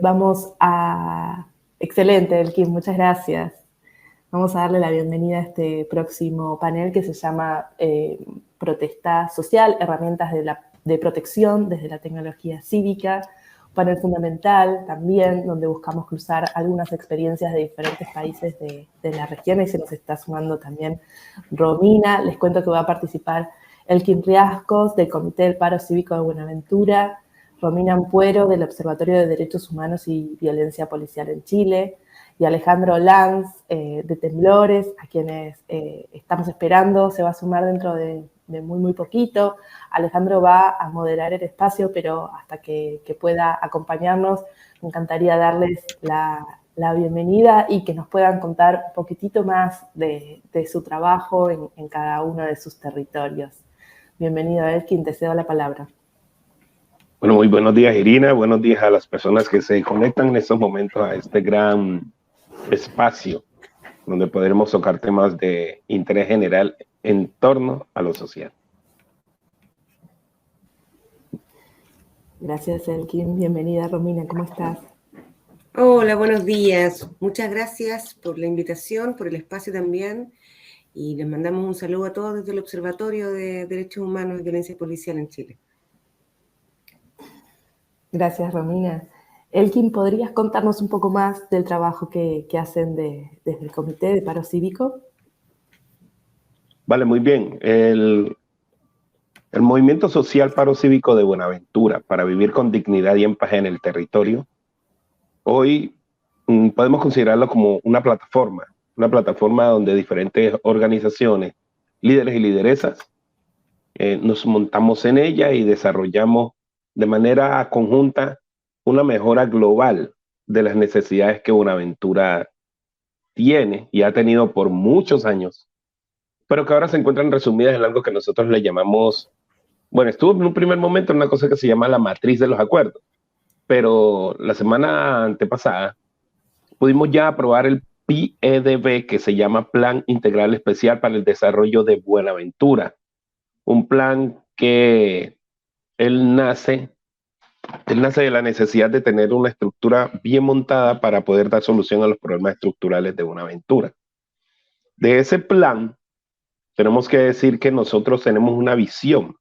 vamos a... Excelente, Elkin, muchas gracias. Vamos a darle la bienvenida a este próximo panel que se llama Protesta Social, herramientas de protección desde la tecnología cívica. Un panel fundamental también, donde buscamos cruzar algunas experiencias de diferentes países de la región, y se nos está sumando también Romina. Les cuento que va a participar Elkin Riascos, del Comité del Paro Cívico de Buenaventura, Romina Ampuero, del Observatorio de Derechos Humanos y Violencia Policial en Chile, y Alejandro Lanz, de Temblores, a quienes estamos esperando. Se va a sumar dentro de muy poquito. Alejandro va a moderar el espacio, pero hasta que pueda acompañarnos, me encantaría darles la bienvenida y que nos puedan contar un poquitito más de su trabajo en cada uno de sus territorios. Bienvenido, Elkin, te cedo la palabra. Bueno, muy buenos días, Irina. Buenos días a las personas que se conectan en estos momentos a este gran espacio donde podremos tocar temas de interés general en torno a lo social. Gracias, Elkin. Bienvenida, Romina. ¿Cómo estás? Hola, buenos días. Muchas gracias por la invitación, por el espacio también. Y les mandamos un saludo a todos desde el Observatorio de Derechos Humanos y Violencia Policial en Chile. Gracias, Romina. Elkin, ¿podrías contarnos un poco más del trabajo que hacen desde el Comité de Paro Cívico? Vale, muy bien. El Movimiento Social Paro Cívico de Buenaventura, para vivir con dignidad y en paz en el territorio, hoy podemos considerarlo como una plataforma donde diferentes organizaciones, líderes y lideresas, nos montamos en ella y desarrollamos de manera conjunta una mejora global de las necesidades que Buenaventura tiene y ha tenido por muchos años, pero que ahora se encuentran resumidas en algo que nosotros le llamamos, bueno, estuvo en un primer momento en una cosa que se llama la matriz de los acuerdos, pero la semana antepasada pudimos ya aprobar el PIEDB, que se llama Plan Integral Especial para el Desarrollo de Buenaventura, un plan que él nace de la necesidad de tener una estructura bien montada para poder dar solución a los problemas estructurales de Buenaventura. De ese plan, tenemos que decir que nosotros tenemos una visión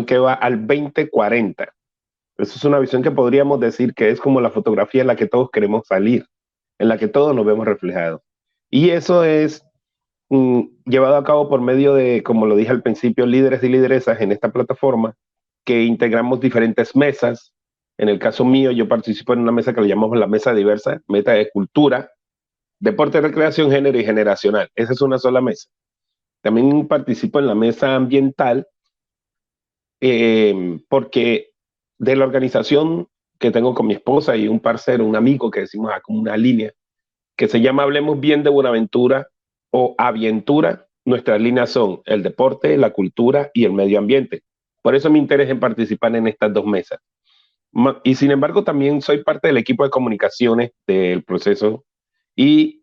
que va al 2040. Eso es una visión que podríamos decir que es como la fotografía en la que todos queremos salir, en la que todos nos vemos reflejados. Y eso es llevado a cabo por medio de, como lo dije al principio, líderes y lideresas en esta plataforma, que integramos diferentes mesas. En el caso mío, yo participo en una mesa que le llamamos la mesa diversa, meta de cultura, deporte, recreación, género y generacional. Esa es una sola mesa. También participo en la mesa ambiental, porque de la organización que tengo con mi esposa y un parcero, un amigo que decimos como una línea, que se llama Hablemos Bien de Buenaventura o Avientura, nuestras líneas son el deporte, la cultura y el medio ambiente. Por eso mi interés en participar en estas dos mesas. Y sin embargo, también soy parte del equipo de comunicaciones del proceso, y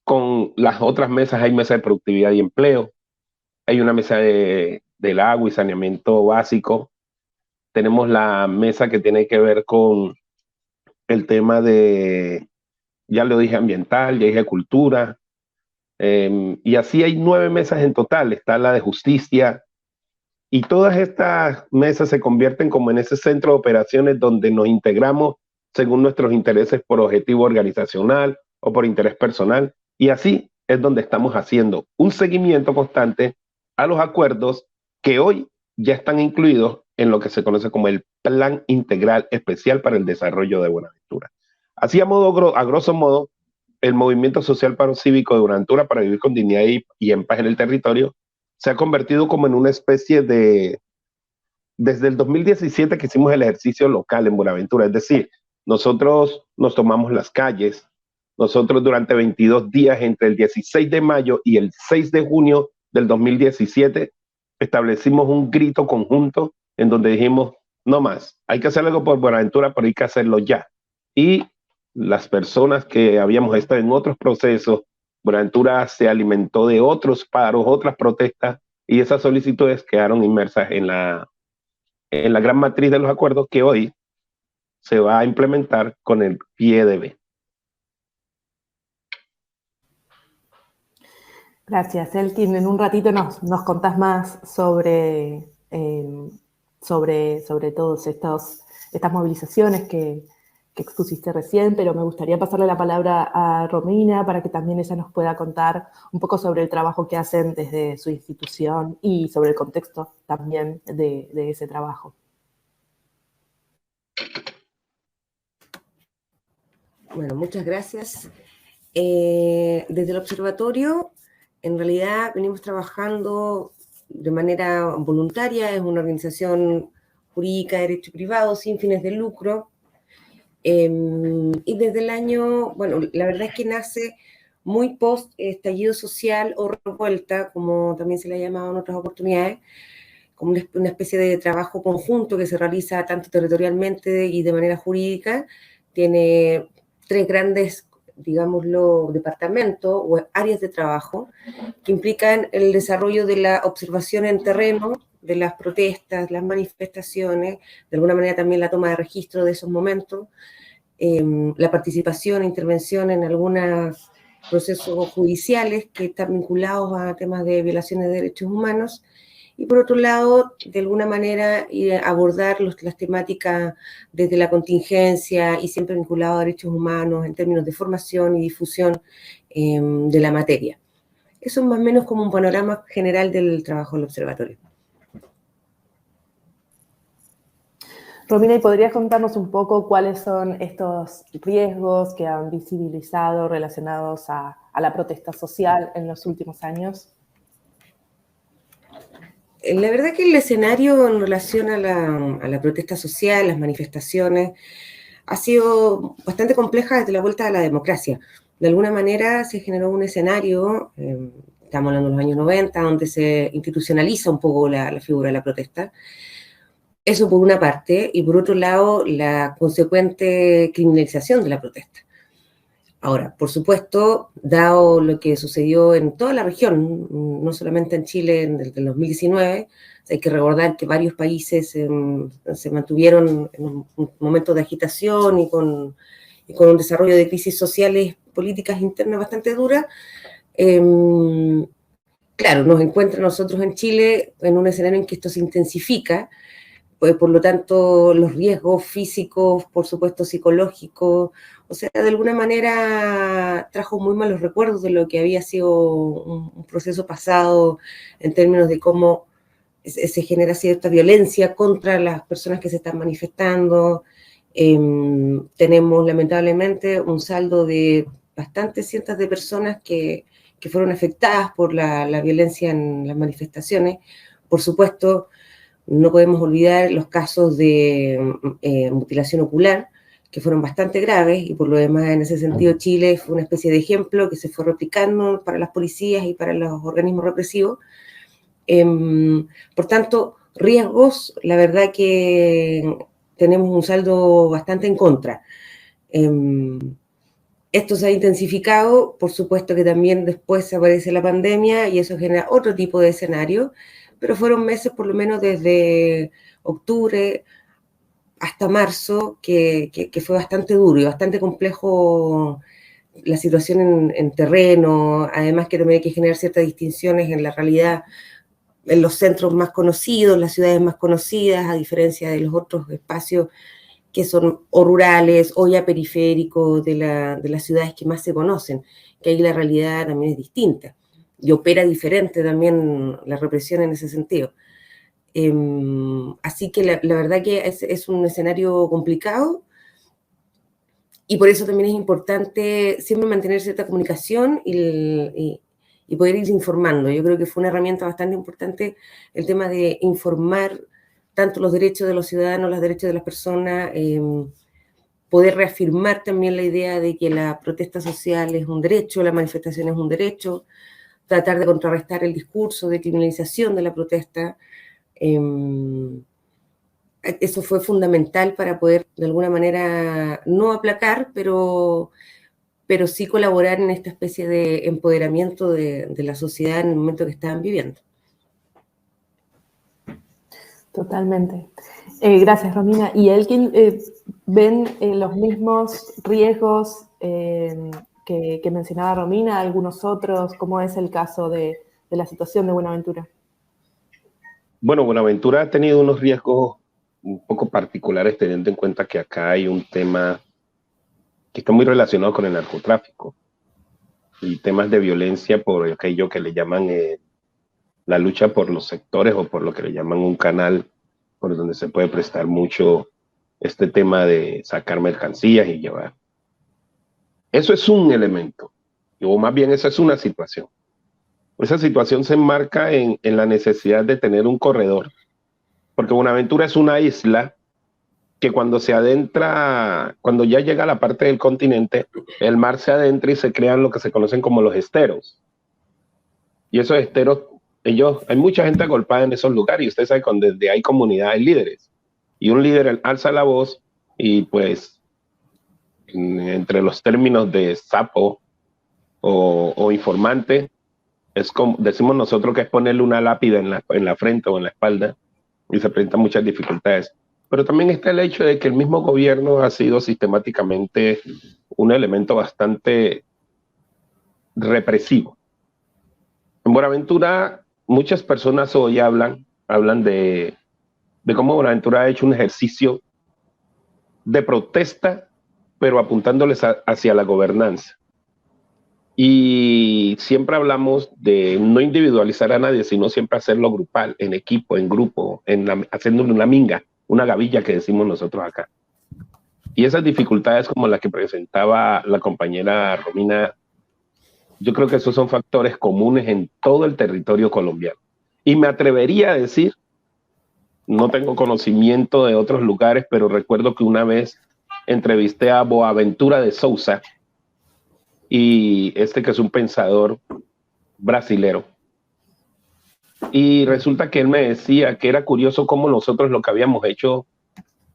con las otras mesas hay mesa de productividad y empleo, hay una mesa del agua y saneamiento básico, tenemos la mesa que tiene que ver con el tema de, ya lo dije, ambiental, ya dije cultura, y así hay 9 mesas en total. Está la de justicia, y todas estas mesas se convierten como en ese centro de operaciones donde nos integramos según nuestros intereses por objetivo organizacional o por interés personal, y así es donde estamos haciendo un seguimiento constante a los acuerdos que hoy ya están incluidos en lo que se conoce como el Plan Integral Especial para el Desarrollo de Buenaventura. Así a grosso modo, el Movimiento Social Paro Cívico de Buenaventura, para vivir con dignidad y en paz en el territorio, se ha convertido como en una especie de, desde el 2017 que hicimos el ejercicio local en Buenaventura, es decir, nosotros nos tomamos las calles, nosotros durante 22 días entre el 16 de mayo y el 6 de junio del 2017 establecimos un grito conjunto en donde dijimos, no más, hay que hacer algo por Buenaventura, pero hay que hacerlo ya. Y las personas que habíamos estado en otros procesos, Buenaventura se alimentó de otros paros, otras protestas, y esas solicitudes quedaron inmersas en la gran matriz de los acuerdos que hoy se va a implementar con el pie de B. Gracias, Elkin. En un ratito nos contás más sobre todas estas movilizaciones que expusiste recién, pero me gustaría pasarle la palabra a Romina para que también ella nos pueda contar un poco sobre el trabajo que hacen desde su institución y sobre el contexto también de ese trabajo. Bueno, muchas gracias. Desde el observatorio, en realidad venimos trabajando de manera voluntaria, es una organización jurídica de derecho privado sin fines de lucro, y desde el año, bueno, la verdad es que nace muy post estallido social o revuelta, como también se le ha llamado en otras oportunidades, como una especie de trabajo conjunto que se realiza tanto territorialmente y de manera jurídica. Tiene 3 grandes, digámoslo, departamentos o áreas de trabajo que implican el desarrollo de la observación en terreno, de las protestas, las manifestaciones, de alguna manera también la toma de registro de esos momentos, la participación e intervención en algunos procesos judiciales que están vinculados a temas de violaciones de derechos humanos, y por otro lado, de alguna manera, abordar las temáticas desde la contingencia y siempre vinculado a derechos humanos en términos de formación y difusión de la materia. Eso es más o menos como un panorama general del trabajo del observatorio. Romina, ¿y podrías contarnos un poco cuáles son estos riesgos que han visibilizado relacionados a la protesta social en los últimos años? La verdad que el escenario en relación a la protesta social, las manifestaciones, ha sido bastante compleja desde la vuelta a la democracia. De alguna manera se generó un escenario, estamos hablando de los años 90, donde se institucionaliza un poco la figura de la protesta. Eso por una parte, y por otro lado, la consecuente criminalización de la protesta. Ahora, por supuesto, dado lo que sucedió en toda la región, no solamente en Chile desde el 2019, hay que recordar que varios países se mantuvieron en un momento de agitación y con un desarrollo de crisis sociales, políticas internas bastante duras. Claro, nos encuentra nosotros en Chile en un escenario en que esto se intensifica, pues, por lo tanto, los riesgos físicos, por supuesto psicológicos, o sea, de alguna manera trajo muy malos recuerdos de lo que había sido un proceso pasado en términos de cómo se genera cierta violencia contra las personas que se están manifestando. Tenemos lamentablemente un saldo de bastantes cientos de personas que fueron afectadas por la violencia en las manifestaciones. Por supuesto, no podemos olvidar los casos de mutilación ocular, que fueron bastante graves, y por lo demás, en ese sentido, Chile fue una especie de ejemplo que se fue replicando para las policías y para los organismos represivos. Por tanto, riesgos, la verdad que tenemos un saldo bastante en contra. Esto se ha intensificado, por supuesto que también después aparece la pandemia y eso genera otro tipo de escenario, pero fueron meses, por lo menos desde octubre hasta marzo, que fue bastante duro y bastante complejo la situación en terreno, además que también hay que generar ciertas distinciones en la realidad, en los centros más conocidos, las ciudades más conocidas, a diferencia de los otros espacios que son o rurales o ya periféricos de las ciudades que más se conocen, que ahí la realidad también es distinta y opera diferente también la represión en ese sentido. Así que la verdad que es un escenario complicado, y por eso también es importante siempre mantener cierta comunicación y poder ir informando. Yo creo que fue una herramienta bastante importante el tema de informar tanto los derechos de los ciudadanos, los derechos de las personas, poder reafirmar también la idea de que la protesta social es un derecho, la manifestación es un derecho, tratar de contrarrestar el discurso de criminalización de la protesta. Eso fue fundamental para poder, de alguna manera, no aplacar, pero sí colaborar en esta especie de empoderamiento de la sociedad en el momento que estaban viviendo. Totalmente. Gracias, Romina. ¿Y Elkin, ven los mismos riesgos que mencionaba Romina, algunos otros? ¿Cómo es el caso de la situación de Buenaventura? Bueno, Buenaventura ha tenido unos riesgos un poco particulares, teniendo en cuenta que acá hay un tema que está muy relacionado con el narcotráfico y temas de violencia por aquello que le llaman la lucha por los sectores, o por lo que le llaman un canal por donde se puede prestar mucho este tema de sacar mercancías y llevar. Eso es un elemento, o más bien esa es una situación. Esa situación se enmarca en la necesidad de tener un corredor, porque Buenaventura es una isla que cuando se adentra, cuando ya llega a la parte del continente, el mar se adentra y se crean lo que se conocen como los esteros. Y esos esteros, hay mucha gente agolpada en esos lugares, y usted sabe que desde hay comunidad, hay líderes. Y un líder alza la voz y pues entre los términos de sapo o informante, es como decimos nosotros que es ponerle una lápida en la frente o en la espalda, y se presentan muchas dificultades. Pero también está el hecho de que el mismo gobierno ha sido sistemáticamente un elemento bastante represivo. En Buenaventura, muchas personas hoy hablan de cómo Buenaventura ha hecho un ejercicio de protesta, pero apuntándoles hacia la gobernanza. Y siempre hablamos de no individualizar a nadie, sino siempre hacerlo grupal, en equipo, en grupo, haciéndole una minga, una gavilla que decimos nosotros acá. Y esas dificultades como las que presentaba la compañera Romina, yo creo que esos son factores comunes en todo el territorio colombiano. Y me atrevería a decir, no tengo conocimiento de otros lugares, pero recuerdo que una vez entrevisté a Boaventura de Souza, y que es un pensador brasilero. Y resulta que él me decía que era curioso cómo nosotros lo que habíamos hecho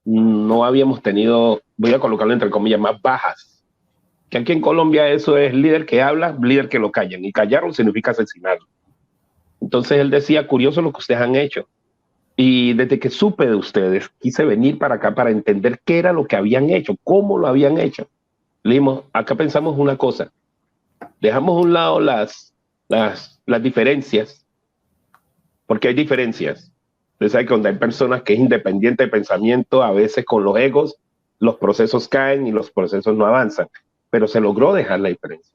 no habíamos tenido, voy a colocarlo entre comillas, más bajas. Que aquí en Colombia eso es líder que habla, líder que lo callan. Y callarlo significa asesinarlo. Entonces él decía, curioso lo que ustedes han hecho. Y desde que supe de ustedes, quise venir para acá para entender qué era lo que habían hecho, cómo lo habían hecho. Le dijimos, acá pensamos una cosa, dejamos a un lado las diferencias, porque hay diferencias. Usted sabe que donde hay personas que es independiente de pensamiento, a veces con los egos, los procesos caen y los procesos no avanzan, pero se logró dejar la diferencia.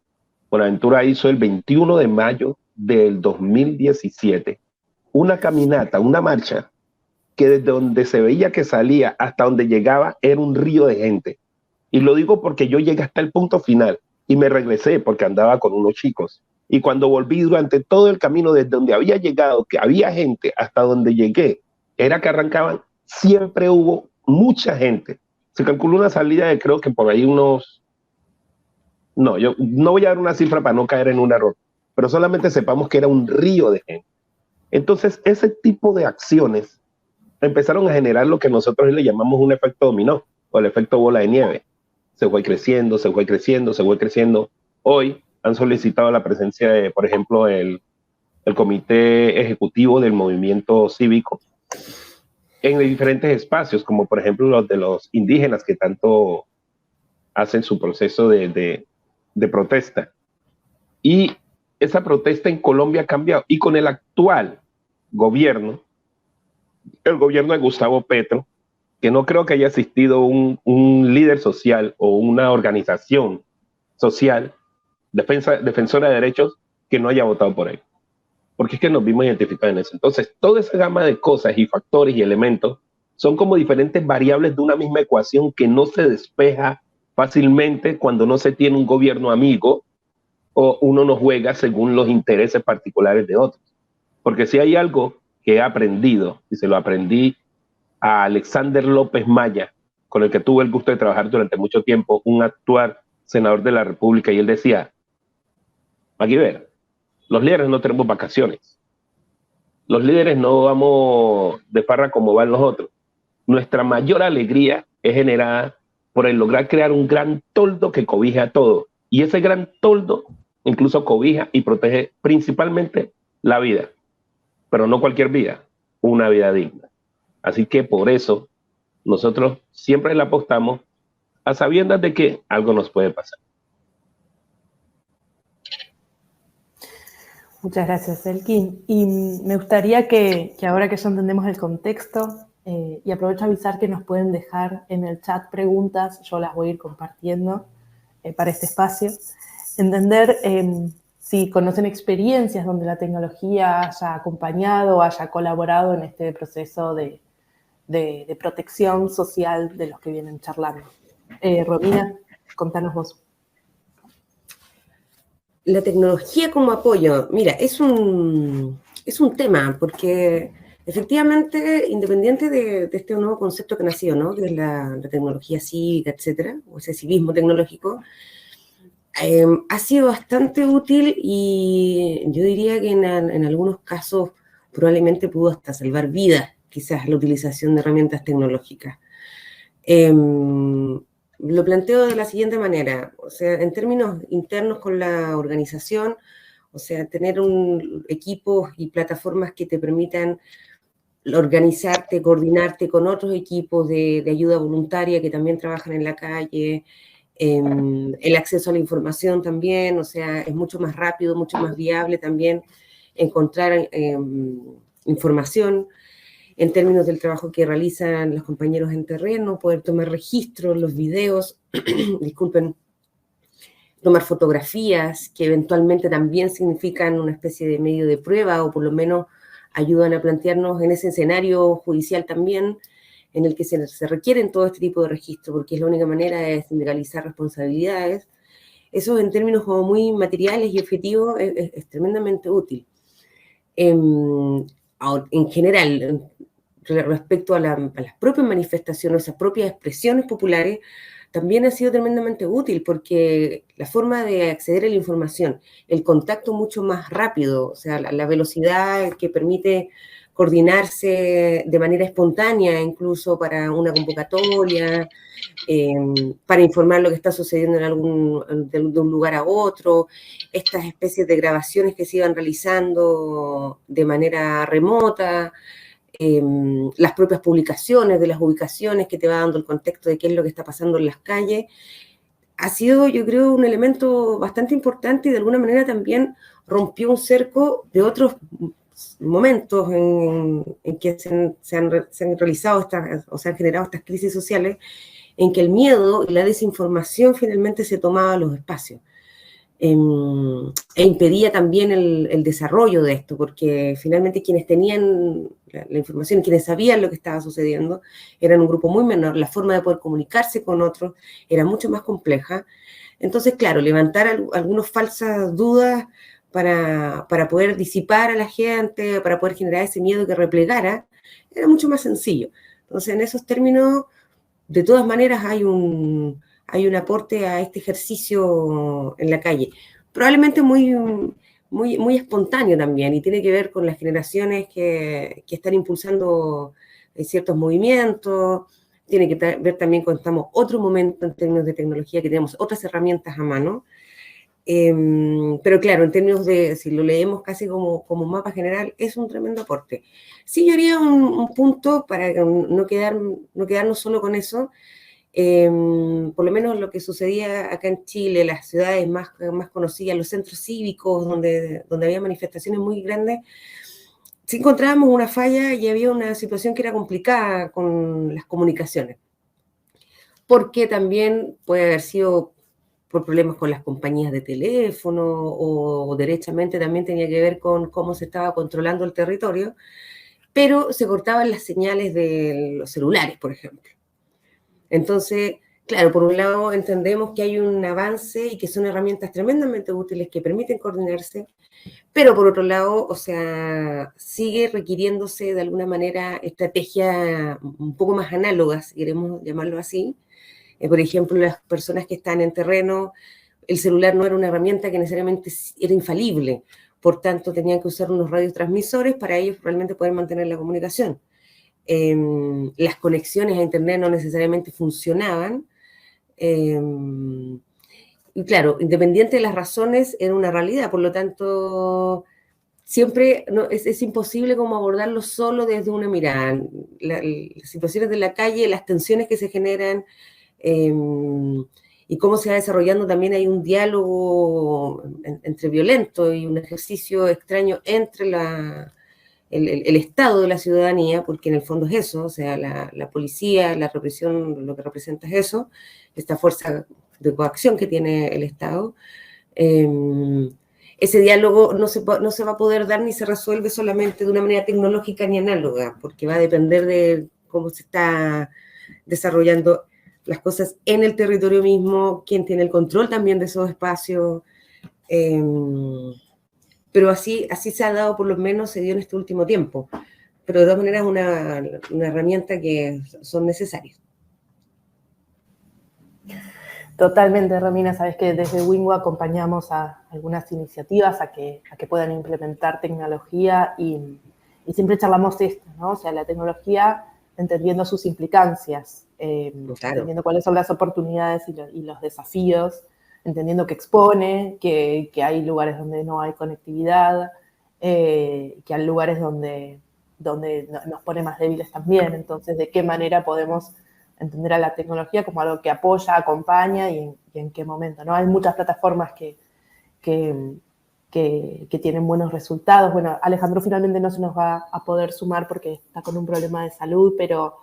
Buenaventura hizo el 21 de mayo del 2017 una caminata, una marcha, que desde donde se veía que salía hasta donde llegaba era un río de gente. Y lo digo porque yo llegué hasta el punto final y me regresé porque andaba con unos chicos. Y cuando volví durante todo el camino desde donde había llegado, que había gente, hasta donde llegué, era que arrancaban, siempre hubo mucha gente. Se calculó una salida de creo que por ahí unos... No, yo no voy a dar una cifra para no caer en un error, pero solamente sepamos que era un río de gente. Entonces, ese tipo de acciones empezaron a generar lo que nosotros le llamamos un efecto dominó o el efecto bola de nieve. Se fue creciendo, se fue creciendo, se fue creciendo. Hoy han solicitado la presencia de, por ejemplo, el comité ejecutivo del movimiento cívico en diferentes espacios, como por ejemplo los de los indígenas que tanto hacen su proceso de protesta. Y esa protesta en Colombia ha cambiado. Y con el actual gobierno, el gobierno de Gustavo Petro, que no creo que haya existido un líder social o una organización social defensora de derechos que no haya votado por él. Porque es que nos vimos identificados en eso. Entonces, toda esa gama de cosas y factores y elementos son como diferentes variables de una misma ecuación que no se despeja fácilmente cuando no se tiene un gobierno amigo o uno no juega según los intereses particulares de otros. Porque si hay algo que he aprendido, y se lo aprendí a Alexander López Maya, con el que tuve el gusto de trabajar durante mucho tiempo, un actual senador de la República, y él decía, Maquiver, los líderes no tenemos vacaciones. Los líderes no vamos de farra como van los otros. Nuestra mayor alegría es generada por el lograr crear un gran toldo que cobije a todo. Y ese gran toldo incluso cobija y protege principalmente la vida, pero no cualquier vida, una vida digna. Así que por eso nosotros siempre le apostamos a sabiendas de que algo nos puede pasar. Muchas gracias, Elkin. Y me gustaría que ahora que ya entendemos el contexto, y aprovecho a avisar que nos pueden dejar en el chat preguntas, yo las voy a ir compartiendo para este espacio, entender si conocen experiencias donde la tecnología haya acompañado o haya colaborado en este proceso de protección social de los que vienen charlando. Romina, contanos vos. La tecnología como apoyo, mira, es un tema, porque efectivamente, independiente de este nuevo concepto que nació, ¿no? Que es la tecnología cívica, etcétera, o ese civismo tecnológico, ha sido bastante útil y yo diría que en algunos casos probablemente pudo hasta salvar vidas, quizás la utilización de herramientas tecnológicas. Lo planteo de la siguiente manera, o sea, en términos internos con la organización, o sea, tener equipos y plataformas que te permitan organizarte, coordinarte con otros equipos de ayuda voluntaria que también trabajan en la calle, el acceso a la información también, o sea, es mucho más rápido, mucho más viable también encontrar información en términos del trabajo que realizan los compañeros en terreno, poder tomar registros, los videos, disculpen, tomar fotografías, que eventualmente también significan una especie de medio de prueba, o por lo menos ayudan a plantearnos en ese escenario judicial también, en el que se requieren todo este tipo de registros, porque es la única manera de sindicalizar responsabilidades. Eso en términos como muy materiales y objetivos es tremendamente útil. En general, respecto a las propias manifestaciones, a propias expresiones populares, también ha sido tremendamente útil, porque la forma de acceder a la información, el contacto mucho más rápido, o sea, la velocidad que permite coordinarse de manera espontánea, incluso para una convocatoria, para informar lo que está sucediendo de un lugar a otro, estas especies de grabaciones que se iban realizando de manera remota, las propias publicaciones de las ubicaciones que te va dando el contexto de qué es lo que está pasando en las calles, ha sido, yo creo, un elemento bastante importante y de alguna manera también rompió un cerco de otros momentos en que se han realizado o se han generado estas crisis sociales, en que el miedo y la desinformación finalmente se tomaban los espacios. E impedía también el desarrollo de esto, porque finalmente quienes tenían la información, quienes sabían lo que estaba sucediendo, eran un grupo muy menor, la forma de poder comunicarse con otros era mucho más compleja. Entonces, claro, levantar algunas falsas dudas para poder disipar a la gente, para poder generar ese miedo que replegara, era mucho más sencillo. Entonces, en esos términos, de todas maneras hay un aporte a este ejercicio en la calle. Probablemente muy espontáneo también, y tiene que ver con las generaciones que están impulsando ciertos movimientos, tiene que ver también con estamos otro momento en términos de tecnología, que tenemos otras herramientas a mano. Pero claro, en términos de, si lo leemos casi como mapa general, es un tremendo aporte. Sí, yo haría un punto para no quedarnos solo con eso. Por lo menos lo que sucedía acá en Chile, las ciudades más conocidas, los centros cívicos, donde había manifestaciones muy grandes, sí encontrábamos una falla y había una situación que era complicada con las comunicaciones, porque también puede haber sido por problemas con las compañías de teléfono, o derechamente también tenía que ver con cómo se estaba controlando el territorio, pero se cortaban las señales de los celulares, por ejemplo. Entonces, claro, por un lado entendemos que hay un avance y que son herramientas tremendamente útiles que permiten coordinarse, pero por otro lado, o sea, sigue requiriéndose de alguna manera estrategias un poco más análogas, si queremos llamarlo así. Por ejemplo, las personas que están en terreno, el celular no era una herramienta que necesariamente era infalible, por tanto tenían que usar unos radiotransmisores para ellos realmente poder mantener la comunicación. Las conexiones a internet no necesariamente funcionaban, y claro, independiente de las razones, era una realidad, por lo tanto, siempre es imposible como abordarlo solo desde una mirada. Las situaciones de la calle, las tensiones que se generan, y cómo se va desarrollando también hay un diálogo entre violentos y un ejercicio extraño entre el Estado de la ciudadanía, porque en el fondo es eso, o sea, la policía, la represión, lo que representa es eso, esta fuerza de coacción que tiene el Estado. Ese diálogo no se va a poder dar ni se resuelve solamente de una manera tecnológica ni análoga, porque va a depender de cómo se está desarrollando las cosas en el territorio mismo, quién tiene el control también de esos espacios. Pero así se ha dado, por lo menos se dio en este último tiempo. Pero de todas maneras es una herramienta que son necesarias. Totalmente, Romina. Sabes que desde Wingo acompañamos a algunas iniciativas a que puedan implementar tecnología y siempre charlamos esto, ¿no? O sea, la tecnología entendiendo sus implicancias, claro, entendiendo cuáles son las oportunidades y los desafíos, entendiendo que expone, que hay lugares donde no hay conectividad, que hay lugares donde nos pone más débiles también. Entonces, ¿de qué manera podemos entender a la tecnología como algo que apoya, acompaña y en qué momento, ¿no? Hay muchas plataformas que tienen buenos resultados. Bueno, Alejandro finalmente no se nos va a poder sumar porque está con un problema de salud, pero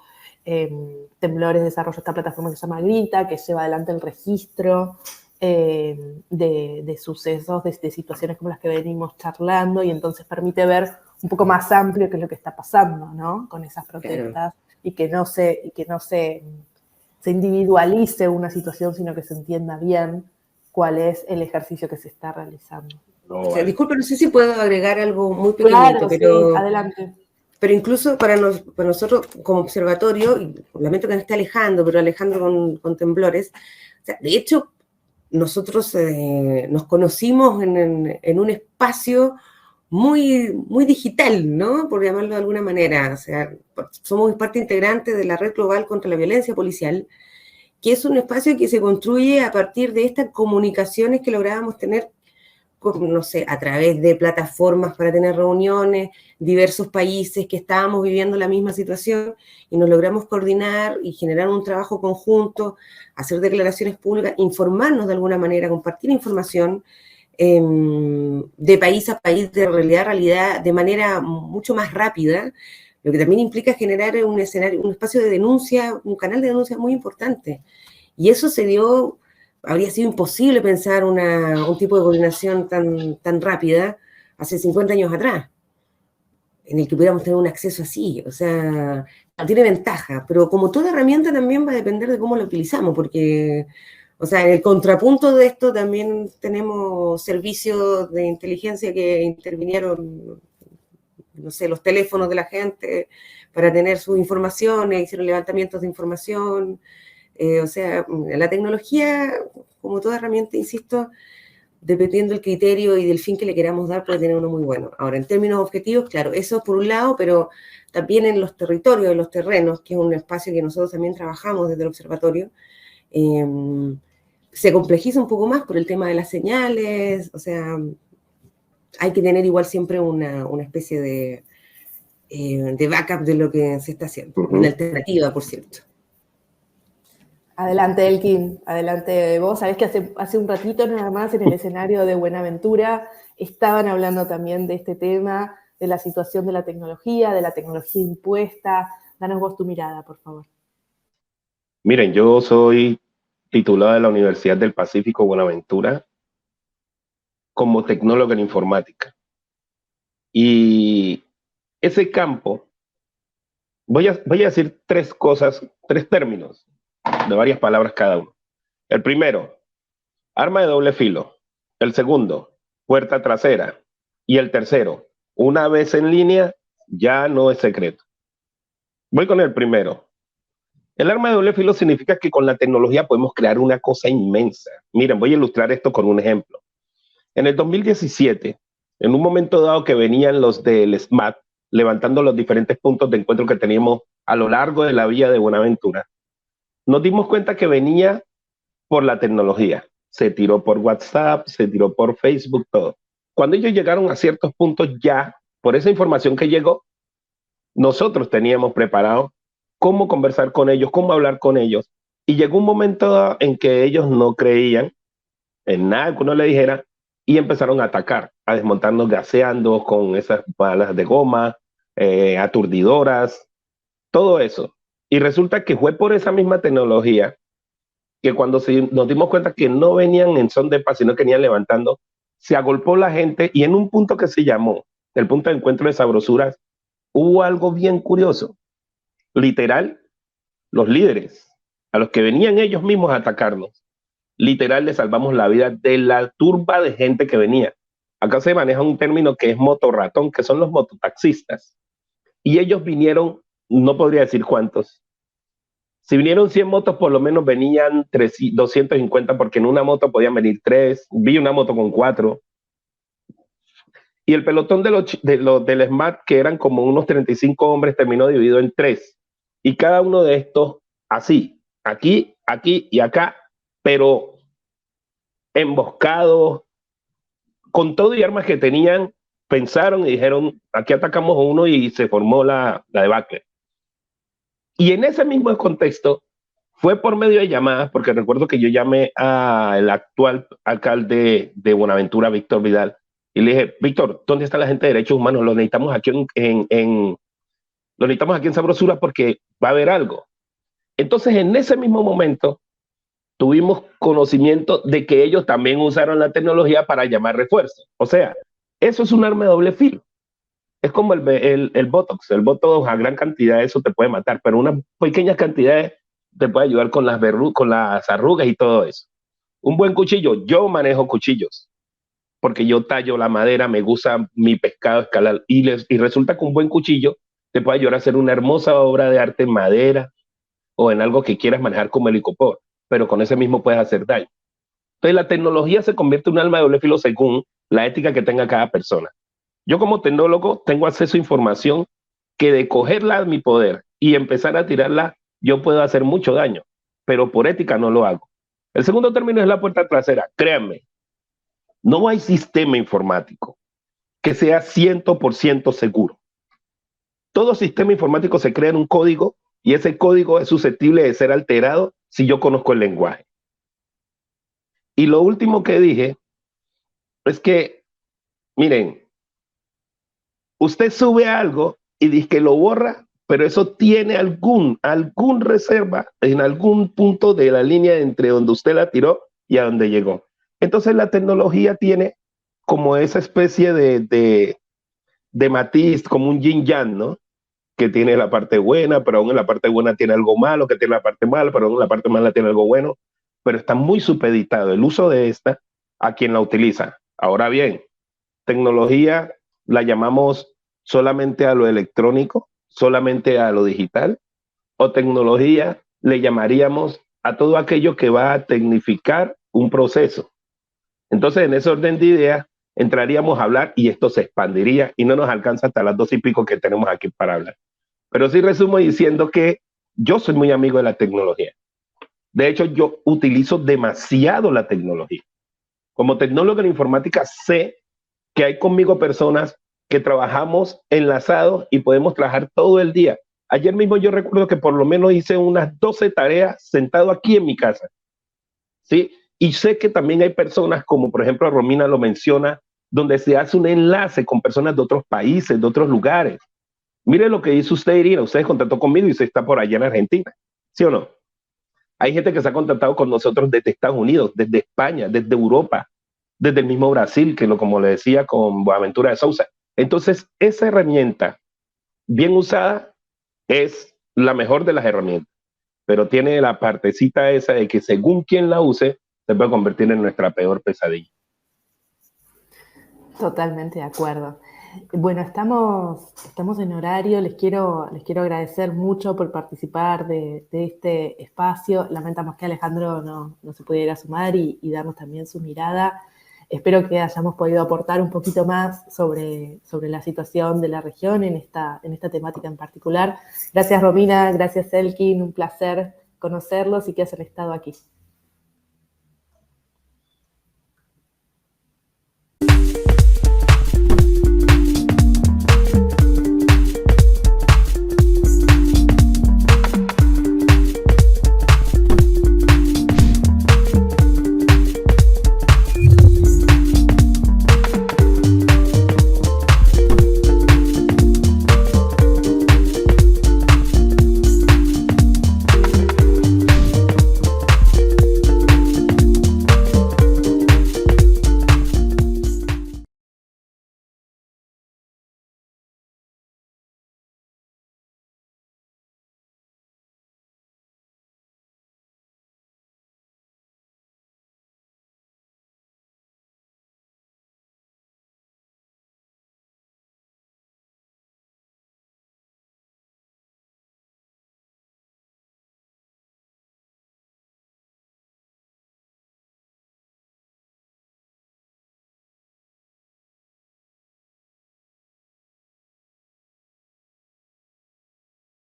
Temblores desarrolla esta plataforma que se llama Grita, que lleva adelante el registro de sucesos, de situaciones como las que venimos charlando, y entonces permite ver un poco más amplio qué es lo que está pasando, ¿no? Con esas protestas. Claro. Y que no se individualice una situación, sino que se entienda bien cuál es el ejercicio que se está realizando. O sea, disculpe, no sé si puedo agregar algo muy pequeñito, claro, pero sí, adelante. Pero incluso para nosotros como observatorio, y lamento que no esté Alejandro, pero Alejandro con Temblores, o sea, de hecho, nosotros nos conocimos en un espacio muy, muy digital, ¿no? Por llamarlo de alguna manera. O sea, somos parte integrante de la Red Global contra la Violencia Policial, que es un espacio que se construye a partir de estas comunicaciones que lográbamos tener, no sé, a través de plataformas para tener reuniones, diversos países que estábamos viviendo la misma situación y nos logramos coordinar y generar un trabajo conjunto, hacer declaraciones públicas, informarnos de alguna manera, compartir información, de país a país, de realidad a realidad, de manera mucho más rápida, lo que también implica generar un escenario, un espacio de denuncia, un canal de denuncia muy importante. Y eso se dio, habría sido imposible pensar un tipo de coordinación tan rápida hace 50 años atrás, en el que pudiéramos tener un acceso así. O sea, tiene ventaja, pero como toda herramienta también va a depender de cómo la utilizamos, porque... O sea, en el contrapunto de esto también tenemos servicios de inteligencia que intervinieron, no sé, los teléfonos de la gente para tener sus informaciones, hicieron levantamientos de información. O sea, la tecnología, como toda herramienta, insisto, dependiendo del criterio y del fin que le queramos dar, puede tener uno muy bueno. Ahora, en términos objetivos, claro, eso por un lado, pero también en los territorios, en los terrenos, que es un espacio que nosotros también trabajamos desde el observatorio, se complejiza un poco más por el tema de las señales. O sea, hay que tener igual siempre una especie de backup de lo que se está haciendo, una alternativa, por cierto. Adelante, Elkin, adelante vos. Sabés que hace un ratito nada más en el escenario de Buenaventura estaban hablando también de este tema, de la situación de la tecnología impuesta. Danos vos tu mirada, por favor. Miren, yo soy titulado de la Universidad del Pacífico Buenaventura como tecnólogo en informática. Y ese campo, voy a decir tres cosas, tres términos, de varias palabras cada uno. El primero, arma de doble filo. El segundo, puerta trasera. Y el tercero, una vez en línea, ya no es secreto. Voy con el primero. El arma de doble filo significa que con la tecnología podemos crear una cosa inmensa. Miren, voy a ilustrar esto con un ejemplo. En el 2017, en un momento dado que venían los del SMAT, levantando los diferentes puntos de encuentro que teníamos a lo largo de la vía de Buenaventura, nos dimos cuenta que venía por la tecnología. Se tiró por WhatsApp, se tiró por Facebook, todo. cuando ellos llegaron a ciertos puntos ya, por esa información que llegó, nosotros teníamos preparado cómo conversar con ellos, cómo hablar con ellos. Y llegó un momento en que ellos no creían en nada que uno le dijera y empezaron a atacar, a desmontarnos gaseando con esas balas de goma, aturdidoras, todo eso. Y resulta que fue por esa misma tecnología que cuando nos dimos cuenta que no venían en son de paz, sino que venían levantando, se agolpó la gente y en un punto que se llamó el punto de encuentro de sabrosuras, hubo algo bien curioso. Literal, los líderes, a los que venían ellos mismos a atacarnos, literal les salvamos la vida de la turba de gente que venía. Acá se maneja un término que es motorratón, que son los mototaxistas. Y ellos vinieron, no podría decir cuántos. Si vinieron 100 motos, por lo menos venían 250, porque en una moto podían venir 3. Vi una moto con 4. Y el pelotón del SMAT, que eran como unos 35 hombres, terminó dividido en 3. Y cada uno de estos, así, aquí, aquí y acá, pero emboscados, con todo y armas que tenían, pensaron y dijeron, aquí atacamos a uno y se formó la debacle. Y en ese mismo contexto, fue por medio de llamadas, porque recuerdo que yo llamé al actual alcalde de Buenaventura, Víctor Vidal, y le dije, Víctor, ¿dónde está la gente de derechos humanos? Lo necesitamos aquí lo necesitamos aquí en Sabrosura porque va a haber algo. Entonces, en ese mismo momento, tuvimos conocimiento de que ellos también usaron la tecnología para llamar refuerzos. O sea, eso es un arma de doble filo. Es como el Botox. El Botox a gran cantidad, eso te puede matar, pero unas pequeñas cantidades te puede ayudar con las arrugas y todo eso. Un buen cuchillo, yo manejo cuchillos, porque yo tallo la madera, me gusta mi pescado escalar, y resulta que un buen cuchillo te puede ayudar a hacer una hermosa obra de arte en madera o en algo que quieras manejar como el icopor, pero con ese mismo puedes hacer daño. Entonces la tecnología se convierte en un arma de doble filo según la ética que tenga cada persona. Yo como tecnólogo tengo acceso a información que de cogerla a mi poder y empezar a tirarla, yo puedo hacer mucho daño, pero por ética no lo hago. El segundo término es la puerta trasera. Créanme, no hay sistema informático que sea 100% seguro. Todo sistema informático se crea en un código y ese código es susceptible de ser alterado si yo conozco el lenguaje. Y lo último que dije es que, miren, usted sube algo y dice que lo borra, pero eso tiene algún reserva en algún punto de la línea entre donde usted la tiró y a donde llegó. Entonces la tecnología tiene como esa especie de matiz, como un yin yang, ¿no? Que tiene la parte buena, pero aún en la parte buena tiene algo malo, que tiene la parte mala, pero aún en la parte mala tiene algo bueno, pero está muy supeditado el uso de esta a quien la utiliza. Ahora bien, tecnología la llamamos solamente a lo electrónico, solamente a lo digital, o tecnología le llamaríamos a todo aquello que va a tecnificar un proceso. Entonces, en ese orden de ideas, entraríamos a hablar y esto se expandiría y no nos alcanza hasta las 2:00 que tenemos aquí para hablar. Pero sí resumo diciendo que yo soy muy amigo de la tecnología. De hecho, yo utilizo demasiado la tecnología. Como tecnólogo en informática, sé que hay conmigo personas que trabajamos enlazados y podemos trabajar todo el día. Ayer mismo yo recuerdo que por lo menos hice unas 12 tareas sentado aquí en mi casa. ¿Sí? Y sé que también hay personas, como por ejemplo Romina lo menciona, donde se hace un enlace con personas de otros países, de otros lugares. Mire lo que dice usted, Irina. Usted contactó conmigo y usted está por allá en Argentina. ¿Sí o no? Hay gente que se ha contactado con nosotros desde Estados Unidos, desde España, desde Europa, desde el mismo Brasil, que como le decía con Buenaventura de Sousa. Entonces, esa herramienta bien usada es la mejor de las herramientas, pero tiene la partecita esa de que según quien la use, se puede convertir en nuestra peor pesadilla. Totalmente de acuerdo. Bueno, estamos en horario. Les quiero agradecer mucho por participar de este espacio. Lamentamos que Alejandro no se pudiera sumar y darnos también su mirada. Espero que hayamos podido aportar un poquito más sobre la situación de la región en esta temática en particular. Gracias, Romina. Gracias, Elkin. Un placer conocerlos y que hayan estado aquí.